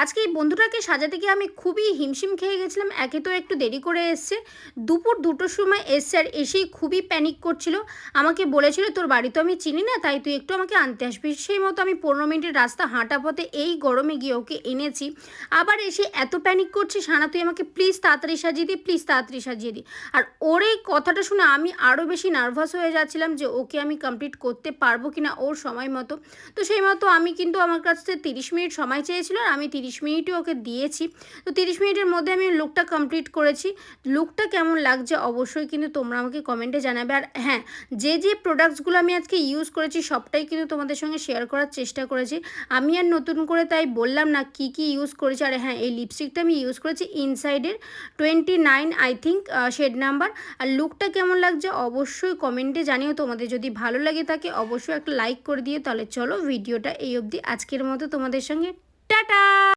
আজকে এই বন্ধুটাকে সাজাতে গিয়ে আমি খুবই হিমশিম খেয়ে গেছিলাম। একে তো একটু দেরি করে এসছে, দুপুর 2টোর সময় এসছে, আর এসেই খুবই প্যানিক করছিল। আমাকে বলেছিল তোর বাড়ি তো আমি চিনি না, তাই তুই একটু আমাকে আনতে আসবি। সেই মতো আমি 15 মিনিটের রাস্তা হাঁটা পথে এই গরমে গিয়ে ওকে এনেছি। আবার এসে এত প্যানিক করছে, সানা তুই আমাকে প্লিজ তাড়াতাড়ি সাজিয়ে দিই, প্লিজ তাড়াতাড়ি সাজিয়ে দিই। আর ওর এই কথাটা শুনে আমি আরও বেশি নার্ভাস হয়ে যাচ্ছিলাম যে ওকে আমি কমপ্লিট করতে পারবো কিনা ওর সময় মতো। তো সেই মতো আমি কিন্তু আমার কাছ থেকে 30 মিনিট সময় চেয়েছিল, আর আমি 30 মিনিটই ওকে দিয়েছি। তো 30 মিনিটের মধ্যে আমি লুকটা কমপ্লিট করেছি। লুকটা কেমন লাগছে অবশ্যই কিন্তু তোমরা আমাকে কমেন্টে জানাবে। আর হ্যাঁ, যে প্রোডাক্টসগুলো আমি আজকে ইউজ করেছি সবটাই কিন্তু তোমাদের সঙ্গে শেয়ার করার চেষ্টা করেছি। আমি আর নতুন করে তাই বললাম না কি কি ইউজ করেছি। আর হ্যাঁ, এই লিপস্টিকটা আমি ইউজ করেছি ইনসাইডের 29 আই থিঙ্ক শেড নাম্বার। আর লুকটা কেমন লাগছে অবশ্যই কমেন্টে জানিও। তোমাদের যদি ভালো লাগে থাকে অবশ্যই একটা লাইক করে দিও। তাহলে চলো ভিডিওটা এই অবধি, আজকের মতো তোমাদের সঙ্গে টাটা।